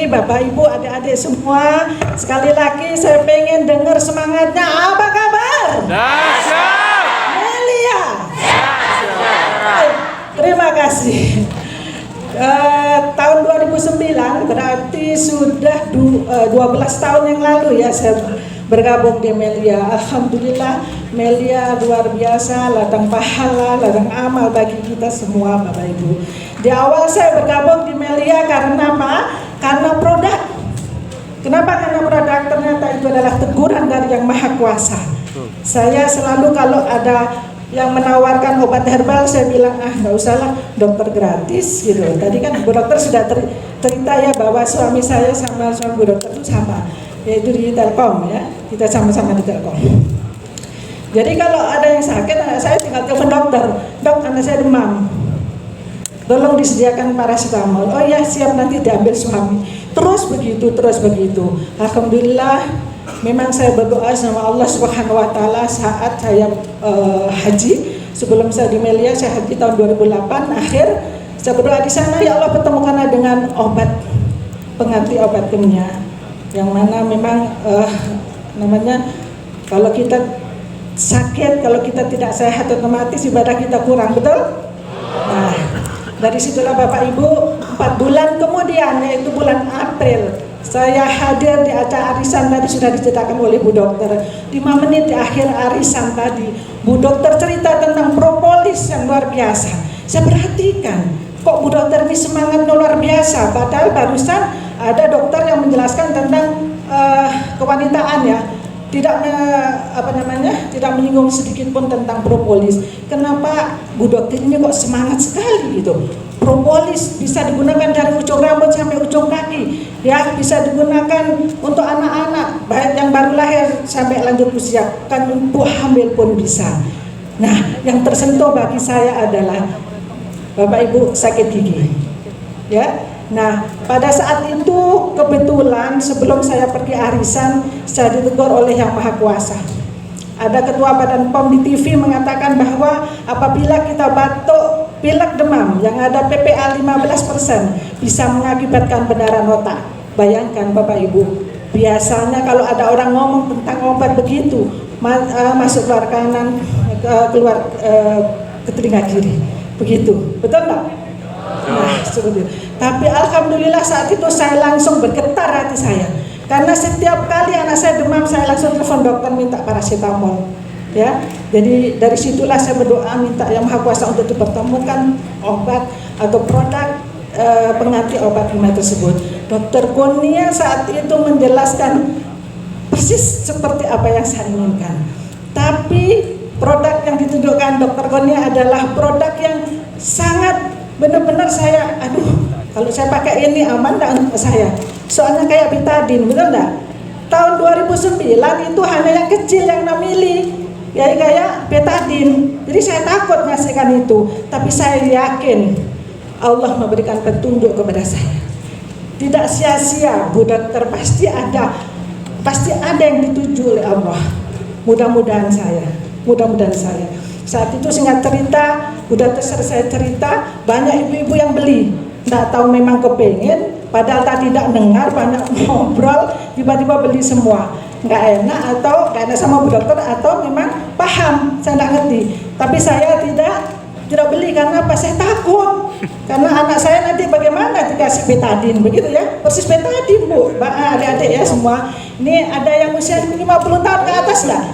Bapak Ibu, adik-adik semua. Sekali lagi saya pengen dengar semangatnya. Apa kabar? Dahsyat. Melia. Terima kasih. Tahun 2009 berarti sudah 12 tahun yang lalu ya saya bergabung di Melia. Alhamdulillah Melia luar biasa, ladang pahala, ladang amal bagi kita semua Bapak Ibu. Di awal saya bergabung di Melia karena apa? Karena produk. Kenapa? Karena produk ternyata itu adalah teguran dari Yang Maha Kuasa. Saya selalu kalau ada yang menawarkan obat herbal, saya bilang nggak usah lah, dokter gratis gitu. Tadi kan Bu Dokter sudah cerita ya bahwa suami saya sama suami Bu Dokter itu sama, yaitu di Telkom ya, kita sama-sama di Telkom. Jadi kalau ada yang sakit, anak saya tinggal telepon dokter, dok anak saya demam, tolong disediakan paracetamol. Oh ya siap, nanti diambil suami. Terus begitu. Alhamdulillah. Memang saya berdoa sama Allah Subhanahu wa taala saat saya haji. Sebelum saya di Melia, saya haji tahun 2008 akhir. Saya berdoa di sana, ya Allah pertemukanlah dengan obat pengganti obat kimia. Yang mana memang namanya kalau kita sakit, kalau kita tidak sehat otomatis ibadah kita kurang, betul? Nah, dari situlah Bapak Ibu 4 bulan kemudian yaitu bulan April saya hadir di acara arisan tadi sudah diceritakan oleh Bu Dokter. 5 menit di akhir arisan tadi Bu Dokter cerita tentang propolis yang luar biasa. Saya perhatikan kok Bu Dokter ini semangat luar biasa, padahal barusan ada dokter yang menjelaskan tentang kewanitaan ya, tidak tidak menyinggung sedikit pun tentang propolis. Kenapa Bu Dokter ini kok semangat sekali gitu? Propolis bisa digunakan dari ujung rambut sampai ujung kaki, ya bisa digunakan untuk anak-anak baik yang baru lahir sampai lanjut usia, kan ibu hamil pun bisa. Nah, yang tersentuh bagi saya adalah Bapak Ibu sakit gigi, ya. Nah, pada saat itu kebetulan sebelum saya pergi arisan, saya ditegur oleh Yang Maha Kuasa. Ada ketua Badan POM di TV mengatakan bahwa apabila kita batuk, pilek, demam yang ada PPA 15% bisa mengakibatkan pendarahan otak. Bayangkan Bapak Ibu, biasanya kalau ada orang ngomong tentang obat begitu, masuk keluar kanan, keluar ke telinga kiri, begitu, betul nggak? Nah, seperti itu. Tapi alhamdulillah saat itu saya langsung bergetar hati saya. Karena setiap kali anak saya demam, saya langsung telepon dokter minta paracetamol. Ya, jadi dari situlah saya berdoa minta Yang Maha Kuasa untuk dipertemukan obat atau produk pengganti obat kimia tersebut. Dokter Kurnia saat itu menjelaskan persis seperti apa yang saya inginkan. Tapi produk yang ditunjukkan Dokter Kurnia adalah produk yang sangat benar-benar saya, kalau saya pakai ini aman dan saya. Soalnya kayak betadine, betul enggak? Tahun 2009 itu hanya yang kecil yang 6 mili, ya kayak betadine. Jadi saya takut ngasihkan itu, tapi saya yakin Allah memberikan petunjuk kepada saya. Tidak sia-sia, Bu Dokter pasti ada yang dituju oleh Allah. Mudah-mudahan saya. Saat itu singkat cerita, Bu Dokter selesai cerita, banyak ibu-ibu yang beli. Nggak tahu memang kepengen, padahal tadi tidak dengar, banyak ngobrol, tiba-tiba beli semua. Nggak enak sama Bu Dokter, atau memang paham, saya nggak ngerti. Tapi saya tidak beli karena apa? Saya takut. Karena anak saya nanti bagaimana dikasih betadine, begitu ya? Persis betadine Bu, adik-adik ya semua. Ini ada yang usia 50 tahun ke atas nggak?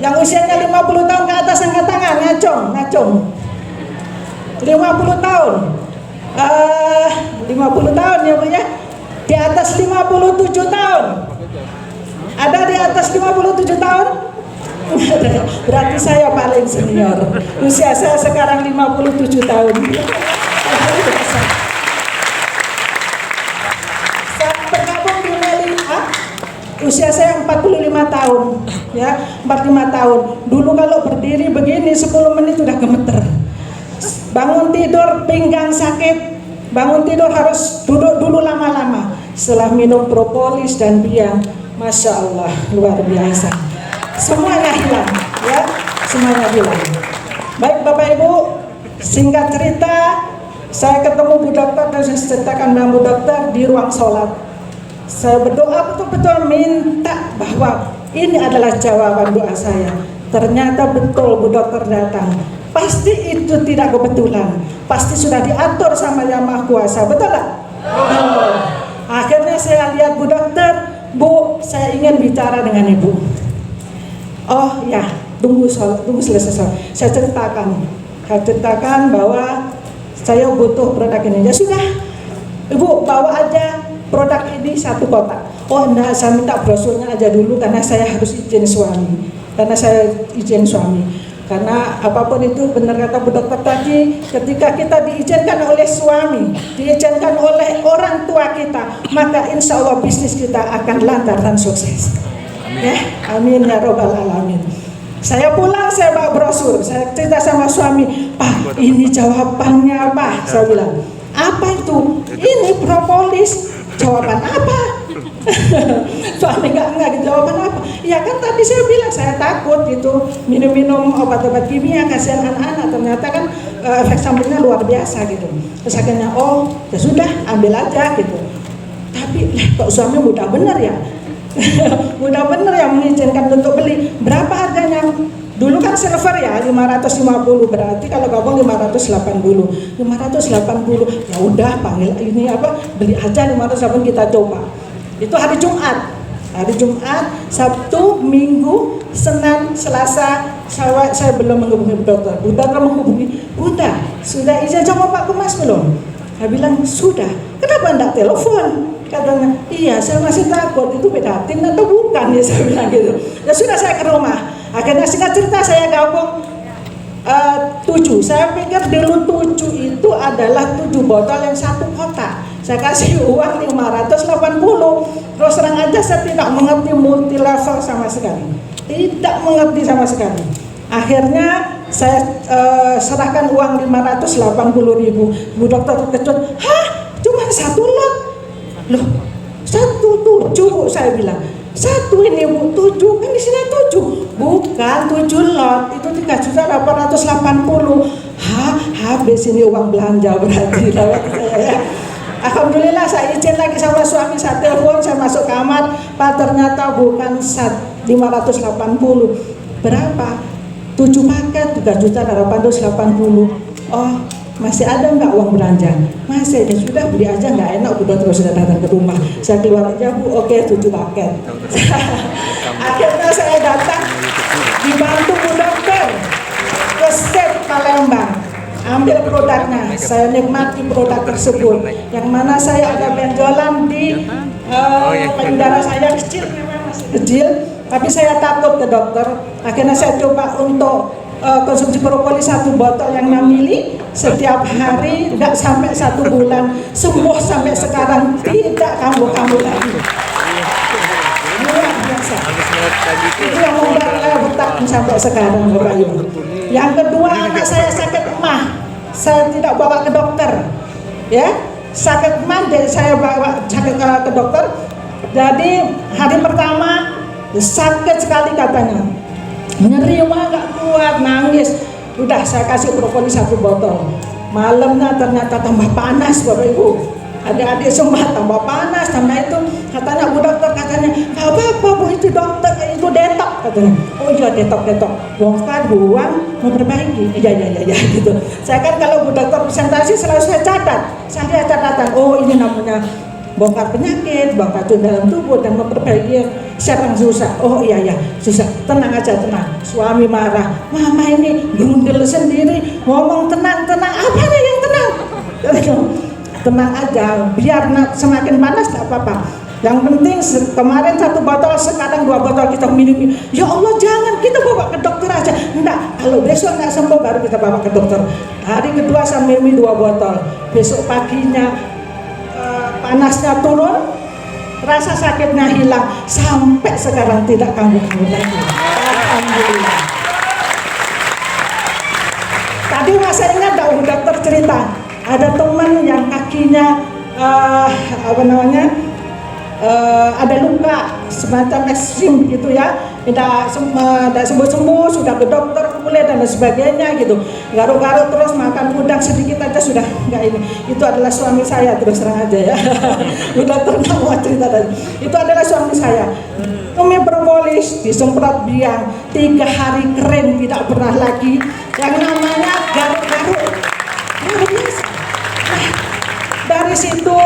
Yang usianya 50 tahun ke atas angkat tangan, ngacung. 50 tahun. 50 tahun ya Bu ya. Di atas 57 tahun. Ada di atas 57 tahun? Berarti saya paling senior. Usia saya sekarang 57 tahun. Saya bergabung di Melia, usia saya 45 tahun, ya, 45 tahun. Dulu kalau berdiri begini 10 menit sudah gemeter. Bangun tidur pinggang sakit, bangun tidur harus duduk dulu lama-lama. Setelah minum propolis dan biang, Masya Allah, luar biasa. Semuanya hilang, ya, semuanya hilang. Baik Bapak Ibu, singkat cerita, Saya ketemu Bu Dokter dan saya ceritakan dengan Bu Dokter di ruang sholat. Saya berdoa betul-betul minta bahwa ini adalah jawaban doa saya. Ternyata betul Bu Dokter datang. Pasti itu tidak kebetulan. Pasti sudah diatur sama Yang Maha Kuasa. Betul tak? Betul. Akhirnya saya lihat Bu Dokter, Bu, saya ingin bicara dengan Ibu. Oh ya, tunggu selesai. Saya ceritakan bahwa saya butuh produk ini. Ya sudah, Ibu bawa aja produk ini 1 kotak. Oh enggak, saya minta brosurnya aja dulu karena saya harus izin suami. Karena apapun itu, benar kata Bu Dokter tadi, ketika kita diizinkan oleh suami, diizinkan oleh orang tua kita, maka insya Allah bisnis kita akan lancar dan sukses. Ya, amin ya robbal alamin. Saya pulang, saya bawa brosur, saya cerita sama suami, Pak, ini jawabannya Pak. Saya bilang, apa itu? Ini propolis. Jawaban apa? Suami nggak jawaban apa? Ya kan tadi saya bilang saya takut gitu minum obat-obat kimia, kasihan anak-anak. Ternyata kan efek sampingnya luar biasa gitu. Terus akhirnya oh ya sudah ambil aja gitu. Tapi kok suami mudah bener ya? Mudah bener ya mengizinkan untuk beli. Berapa harganya? Dulu kan silver ya 550, berarti kalau gabung 580. Ya udah panggil ini apa, beli aja 580, kita coba. Itu hari Jumat, Sabtu, Minggu, Senin, Selasa saya belum menghubungi Bu Dokter. Bu Dokter menghubungi, Bunda sudah izin sama Pak Kemas belum? Saya bilang sudah. Kenapa enggak telepon? Katanya, iya saya masih takut itu beda tim atau bukan ya, saya bilang gitu. Ya sudah, saya ke rumah. Akhirnya singkat cerita saya gabung 7. Saya pikir dulu 7 itu adalah 7 botol yang 1 kotak. Saya kasih uang 580. Terus terang aja saya tidak mengerti multi level sama sekali. Tidak mengerti sama sekali. Akhirnya saya serahkan uang 580.000. Bu Dokter terkejut. Hah? Cuma 1 lot? Loh, 1 7 Bu, saya bilang. 1 ini Bu, 7 kan di sini 7. Bukan 7 lot, itu 3.880. Hah, habis ini uang belanja berarti lewat saya ya. Alhamdulillah saya izin lagi sama suami, saya telepon, saya masuk kamar, Pak ternyata bukan 580. Berapa? 7 paket 3.880. Oh, masih ada nggak uang belanja? Masih, ya sudah beli aja, nggak enak udah terus sudah datang ke rumah. Saya keluar aja Bu, oke 7 paket. Akhirnya saya datang, dibantu Bu Dokter ke Step Palembang, ambil produknya. Saya nikmati produk tersebut, yang mana saya ada benjolan di payudara saya kecil, memang masih kecil, tapi saya takut ke dokter. Akhirnya saya coba untuk konsumsi propolis 1 botol yang 6 mili setiap hari, tidak sampai 1 bulan sembuh sampai sekarang, tidak kambuh-kambuh lagi. Luar biasa. Itu yang membuat betah sampai sekarang Bapak Ibu. Yang kedua, anak saya sakit emah, saya tidak bawa ke dokter, ya sakit emah, saya bawa sakit ke dokter. Jadi hari pertama sakit sekali katanya, nyeri nggak kuat, nangis. Udah saya kasih propolis 1 botol. Malamnya ternyata tambah panas Bapak Ibu. Adik-adik semua tambah panas, tambah itu. Katanya Bu Dokter, katanya nggak apa-apa Bu, itu dokter, itu detok katanya. Oh iya detok. Bongkar, buang, memperbaiki. Iya gitu. Saya kan kalau Bu Dokter presentasi selalu saya catat. Saya lihat catatan. Oh ini namanya bongkar penyakit, bongkar itu dalam tubuh dan memperbaiki siapa yang susah. Oh iya susah, tenang aja, tenang. Suami marah, mama ini grundel sendiri, ngomong tenang, apanya yang tenang? Tenang aja, biar semakin panas tak apa-apa. Yang penting kemarin 1 botol, sekarang 2 botol kita minum. Ya Allah jangan, kita bawa ke dokter aja. Enggak, kalau besok nggak sembuh baru kita bawa ke dokter. Hari kedua saya minum 2 botol. Besok paginya panasnya turun, rasa sakitnya hilang, sampai sekarang tidak kambuh-kambuh lagi. Alhamdulillah. Tadi masih ingat Bu Dokter cerita, ada teman yang kakinya ada luka semacam ekstrim gitu ya, tidak sembuh-sembuh, sudah ke dokter kulit dan sebagainya gitu, garuk-garuk terus, makan udang sedikit aja sudah enggak ini. Itu adalah suami saya, terus terang aja ya. Udah pernah mau cerita tadi. Itu adalah suami saya. Kami propolis disemprot biang 3 hari kering, tidak pernah lagi yang namanya garuk-garuk. Luar biasa. Nah, dari situ,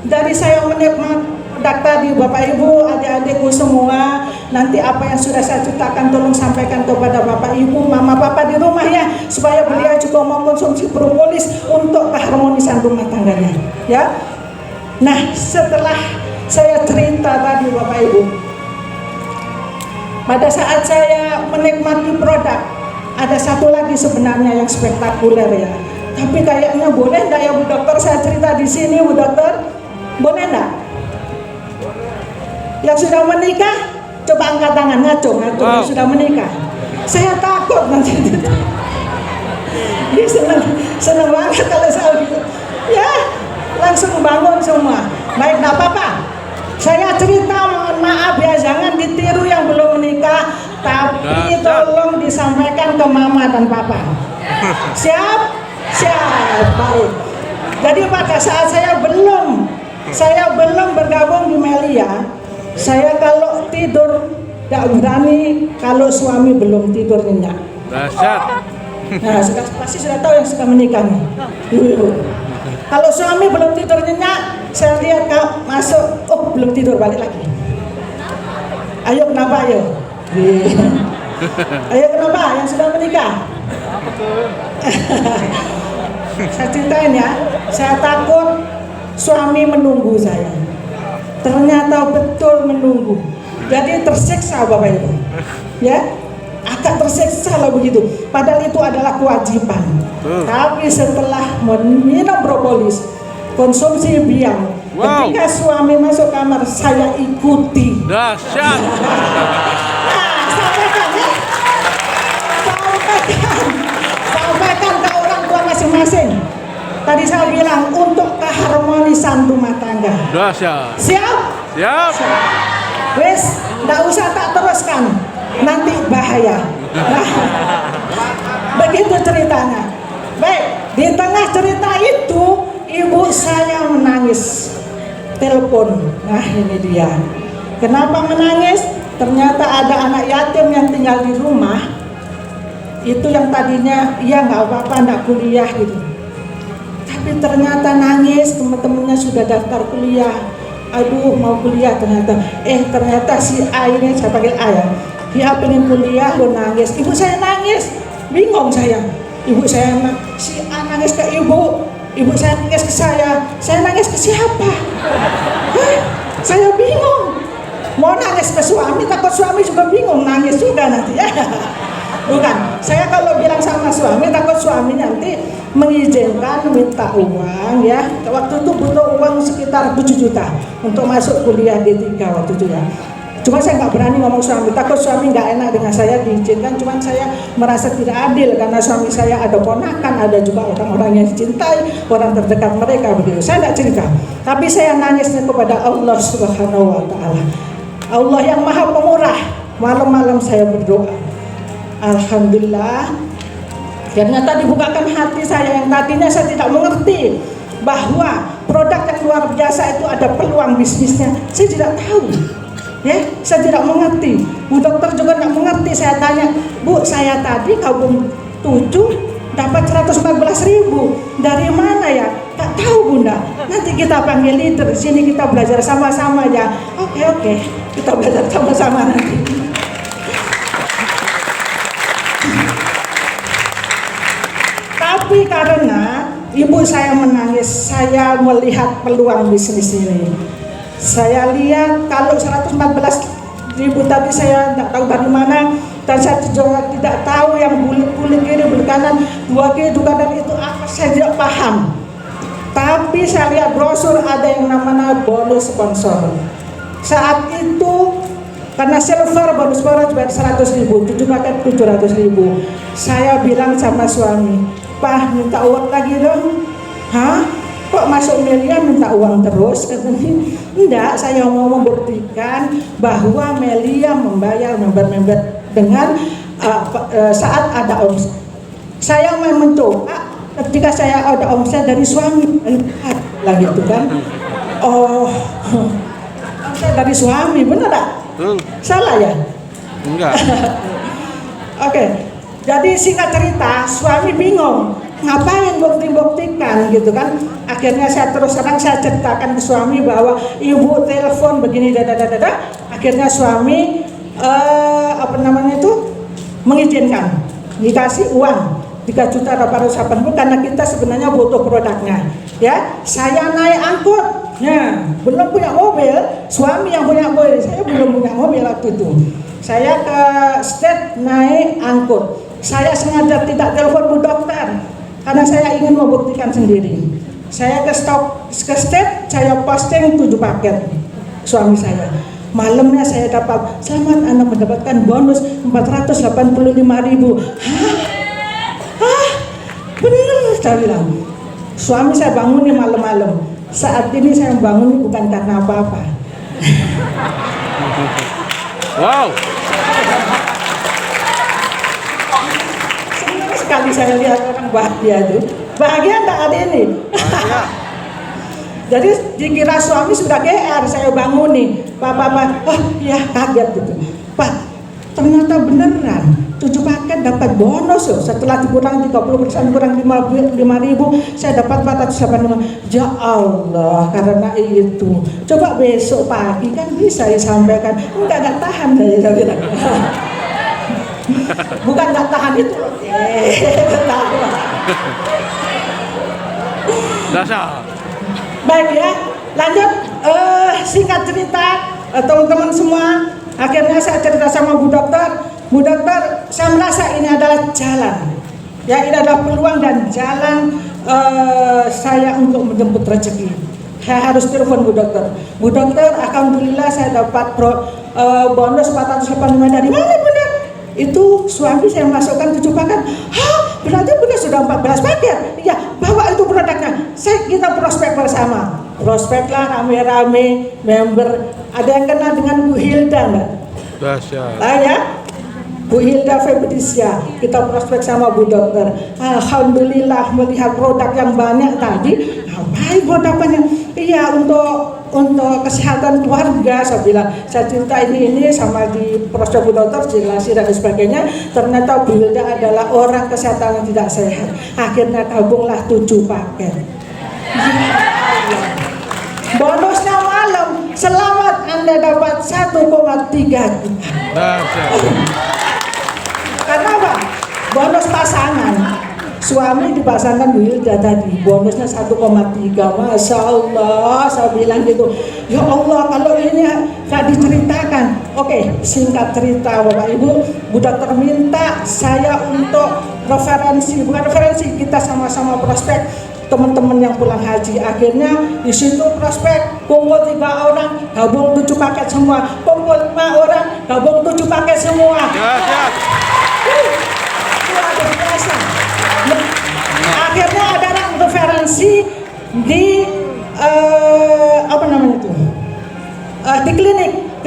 dari saya menikmati tadi Bapak Ibu, adik-adikku semua, nanti apa yang sudah saya ceritakan tolong sampaikan kepada Bapak Ibu, Mama Papa di rumah ya, supaya beliau juga mengkonsumsi propolis untuk keharmonisan rumah tangganya ya. Nah, setelah saya cerita tadi Bapak Ibu, pada saat saya menikmati produk, ada satu lagi sebenarnya yang spektakuler ya, tapi kayaknya boleh enggak ya Bu Dokter saya cerita di sini Bu Dokter? Boleh enggak? Yang sudah menikah, coba angkat tangan, ngaco, wow. Yang sudah menikah. Saya takut nanti. Dia senang banget kalau saya gitu. Ya, langsung bangun semua. Baik, enggak apa-apa. Saya cerita, mohon maaf ya, jangan ditiru yang belum menikah, tapi tolong disampaikan ke mama dan papa. Siap? Siap, baik. Jadi pada saat saya belum bergabung di Melia, saya kalau tidur tidak berani kalau suami belum tidur nyenyak. Dahsyat. Nah, pasti sudah tahu yang suka menikah nih. Kalau suami belum tidur nyenyak, saya lihat kau masuk, oh belum tidur, balik lagi. Ayo kenapa ayo? Ayo kenapa yang sudah menikah? Saya ceritain ya, saya takut suami menunggu saya. Ternyata betul menunggu. Jadi tersiksa Bapak Ibu. Ya, agak tersiksa lah begitu. Padahal itu adalah kewajiban. Tapi setelah minum propolis, konsumsi biang, ketika suami masuk kamar, saya ikuti. Dahsyat. Nah, sampaikan ya. Sampaikan ke orang tua masing-masing. Tadi saya bilang untuk keharmonisan rumah tangga. Dahsyat. Siap? Siap. Wes, nggak usah tak teruskan, nanti bahaya. Nah, begitu ceritanya. Baik, di tengah cerita itu ibu saya menangis, telepon. Nah ini dia. Kenapa menangis? Ternyata ada anak yatim yang tinggal di rumah. Itu yang tadinya iya nggak apa-apa, nggak kuliah gitu. Tapi ternyata nangis, teman-temannya sudah daftar kuliah. Aduh mau kuliah ternyata. Ternyata si A ini, saya panggil A ya, dia pengen kuliah, lo nangis. Ibu saya nangis, bingung saya. Ibu saya, si A nangis ke ibu saya nangis ke saya nangis ke siapa? Saya bingung. Mau nangis ke suami, takut suami juga bingung, nangis juga nanti ya. Bukan, saya kalau bilang sama suami, takut suami nanti mengizinkan minta uang ya. Waktu itu butuh uang sekitar 7 juta untuk masuk kuliah D3 waktu itu ya. Cuma saya nggak berani ngomong suami, takut suami nggak enak dengan saya diizinkan. Cuman saya merasa tidak adil karena suami saya ada ponakan, ada juga orang-orang yang dicintai, orang terdekat mereka begitu. Saya nggak cerita, tapi saya nangisnya kepada Allah Subhanahu Wa Taala. Allah yang Maha Pemurah. Malam-malam saya berdoa. Alhamdulillah, ternyata dibukakan hati saya yang tadinya saya tidak mengerti bahwa produk yang luar biasa itu ada peluang bisnisnya. Saya tidak tahu, ya, saya tidak mengerti. Bu dokter juga tidak mengerti. Saya tanya, Bu, saya tadi kaum 7 dapat 114.000. Dari mana ya? Tak tahu Bunda. Nanti kita panggil leader di sini, kita belajar sama-sama ya. Oke, kita belajar sama-sama nanti. Tapi karena ibu saya menangis, saya melihat peluang bisnis ini. Saya lihat kalau 114.000 tadi saya tidak tahu dari mana, dan saya juga tidak tahu yang bulik kiri bulik kanan, 2 kiri 2 kanan itu apa, saya tidak paham. Tapi saya lihat brosur ada yang namanya bonus sponsor. Saat itu karena silver bonus sponsor 100.000, 7 paket 700.000. Saya bilang sama suami, Pak minta uang lagi dong. Hah? kok masuk Melia minta uang terus? Katanya, enggak, saya mau membuktikan bahwa Melia membayar member-member dengan saat ada omset. Saya mau mencoba ketika saya ada omset dari suami, lah gitu kan. Oh, omset dari suami, benar tak? Salah ya? Enggak. Oke, jadi singkat cerita, suami bingung ngapain bukti-buktikan gitu kan. Akhirnya saya terus terang saya ceritakan ke suami bahwa ibu telepon begini dada. Akhirnya suami mengizinkan, dikasih uang 3.880.000 karena kita sebenarnya butuh produknya. Ya, saya naik angkut, ya belum punya mobil, suami yang punya mobil, saya belum punya mobil waktu itu. Saya ke state naik angkut. Saya sengaja tidak telepon Bu Dokter karena saya ingin membuktikan sendiri. Saya ke state, saya posting 7 paket suami saya. Malamnya saya dapat, selamat Anda mendapatkan bonus 485.000. Hah? Bener, saya bilang. Suami saya bangun nih malam-malam. Saat ini saya bangun bukan karena apa-apa. Wow. Senang sekali saya lihat orang bahagia itu. Bahagia tak ada ini. Jadi dikira suami sudah GR, saya bangun nih. Pak, oh ya kaget gitu. Pak, ternyata beneran 7 paket dapat bonus loh. Setelah dikurang 30% kurang 5.000, saya dapat 485. Ya Allah, karena itu. Coba besok pagi kan bisa disampaikan. Enggak tahan saya bilang. Bukan enggak tahan itu. Ketawa. Dasar. Baik ya, lanjut. Singkat cerita, teman-teman semua, akhirnya saya cerita sama Bu Dokter. Bu Dokter, saya merasa ini adalah jalan. Ya, ini adalah peluang dan jalan saya untuk menjemput rezeki. Saya harus telepon Bu Dokter. Bu Dokter, alhamdulillah saya dapat bonus 485 dari mana Bunda? Itu suami saya masukkan 7 paket. Hah, berarti Bunda sudah 14 paket? Iya, bawa itu produknya. Kita prospek bersama. Prospek lah rame-rame member. Ada yang kenal dengan Bu Hilda enggak? Dahsyat. Ya, Bu Hilda Febricia. Kita prospek sama Bu Dokter. Alhamdulillah melihat produk yang banyak tadi. Baik produknya. Iya, untuk kesehatan keluarga, saya bilang, saya cerita ini sama di prospek Bu Dokter, jelasin dan sebagainya. Ternyata Bu Hilda adalah orang kesehatan yang tidak sehat. Akhirnya tabunglah 7 paket. Bonusnya malam, selamat Anda dapat 1,3 juta. Karena apa? Bonus pasangan. Suami dipasangkan Bu Hilda tadi, bonusnya 1,3. Masya Allah, saya bilang gitu. Ya Allah, kalau ini gak diceritakan. Oke, singkat cerita Bapak Ibu, Bu Dokter minta saya untuk referensi, bukan referensi, kita sama-sama prospek teman-teman yang pulang haji. Akhirnya di situ prospek kumpul 3 orang, gabung 7 paket semua. Kumpul 5 orang, gabung 7 paket semua. Luar biasa. Akhirnya ada referensi di di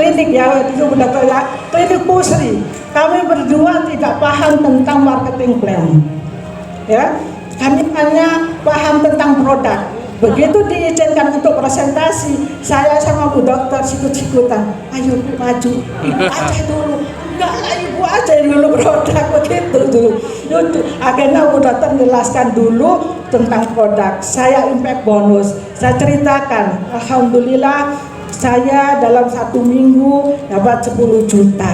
klinik ya, itu benar ya, klinik Pusri. Kami berdua tidak paham tentang marketing plan, ya. Kami hanya paham tentang produk. Begitu diizinkan untuk presentasi, saya sama Bu Dokter sikut-sikutan. Ayo Bu, maju, Ibu aja dulu. Enggak lah, Ibu aja dulu produk, begitu dulu. Akhirnya Bu Dokter menjelaskan dulu tentang produk. Saya impact bonus. Saya ceritakan, alhamdulillah saya dalam 1 minggu dapat 10 juta.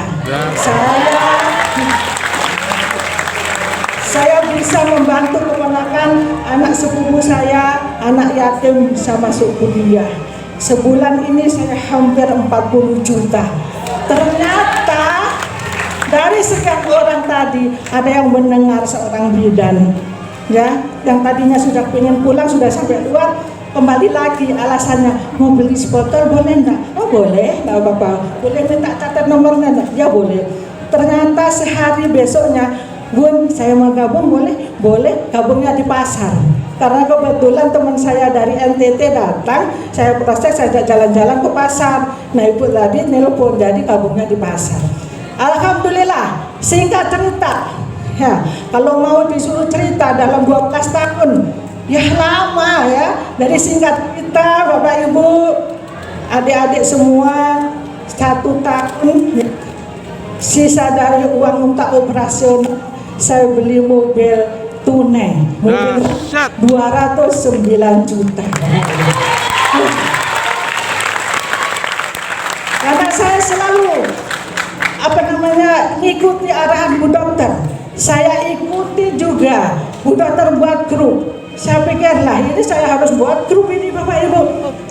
Saya bisa membantu keponakan anak sepupu saya, anak yatim bisa masuk kuliah. Sebulan ini saya hampir 40 juta. Ternyata dari sekian orang tadi ada yang mendengar seorang bidan, ya, yang tadinya sudah pengen pulang, sudah sampai luar, kembali lagi. Alasannya mau beli sebotol boleh enggak? Oh boleh, enggak apa-apa. Boleh minta catat nomornya enggak? Ya boleh. Ternyata sehari besoknya, Bun, saya mau gabung boleh? Boleh, gabungnya di pasar. karena kebetulan teman saya dari NTT datang, saya proses, saya jalan-jalan ke pasar. Nah ibu tadi nelpon, jadi gabungnya di pasar. Alhamdulillah, singkat cerita, ya kalau mau disuruh cerita dalam 12 tahun, ya lama ya. Dari singkat cerita, Bapak Ibu, adik-adik semua, 1 tahun, sisa dari uang untuk operasional, saya beli mobil tunai, mobil Dahsyat. 209 juta. Karena saya selalu ikuti arahan Bu Dokter. Saya ikuti juga Bu Dokter buat grup. Saya pikirlah ini saya harus buat grup ini Bapak Ibu.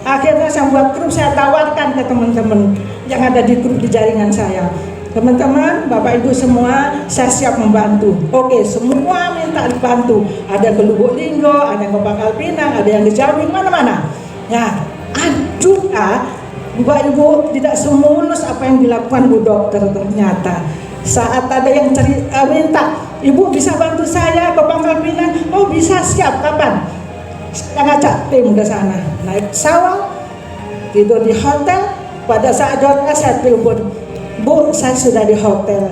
Akhirnya saya buat grup, saya tawarkan ke teman-teman yang ada di grup di jaringan saya. Teman-teman, Bapak Ibu semua, saya siap membantu. Oke, semua minta dibantu. Ada ke Lubuk Linggo, ada yang ke Pangkal Pinang, ada yang di Jambi, mana-mana. Ya, juga Bapak Ibu tidak semulus apa yang dilakukan Bu Dokter ternyata. Saat ada yang minta, Ibu bisa bantu saya ke Pangkal Pinang? Oh bisa, siap, kapan? Saya ngajak tim ke sana, naik pesawat, tidur di hotel. Pada saat hotel saya telepon, Bu, saya sudah di hotel.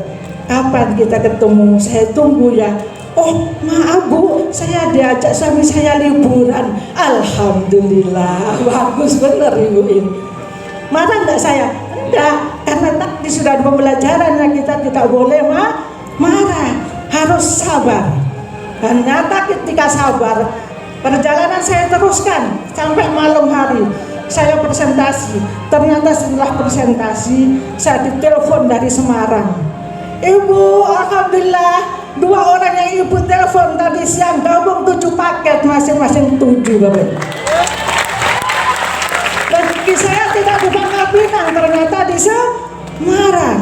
Kapan kita ketemu? Saya tunggu ya. Oh, maaf Bu, saya diajak suami saya liburan. Alhamdulillah, bagus bener Ibu ini. Marah enggak saya? Enggak, karena tadi sudah pembelajaran yang kita tidak boleh marah, harus sabar. Ternyata ketika sabar, perjalanan saya teruskan sampai malam hari. Saya presentasi, ternyata setelah presentasi saya ditelepon dari Semarang. Ibu, alhamdulillah 2 orang yang Ibu telepon tadi siang gabung 7 paket, masing-masing 7 Bapak. Dan saya tidak di Pangkal Pinang, ternyata di Semarang.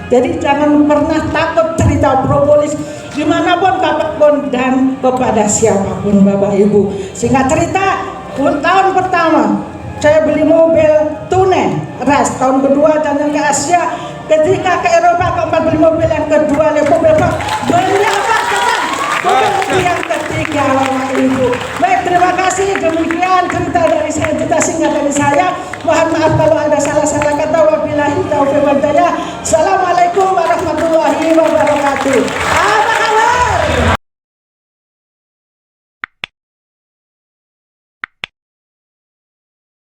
Jadi jangan pernah takut cerita propolis dimanapun, kapanpun, dan kepada siapapun Bapak Ibu. Singkat cerita, tahun pertama saya beli mobil tunai ras, tahun kedua jalan ke Asia, ketika ke Eropa keempat beli mobil yang kedua, mobil beli apa teman? Mobil yang ketiga Bapak Ibu. Baik, terima kasih, demikian cerita dari saya, cerita singkat dari saya. Mohon maaf kalau ada salah-salah kata. Wabillahi taufiq wal hidayah. Assalamualaikum warahmatullahi wabarakatuh.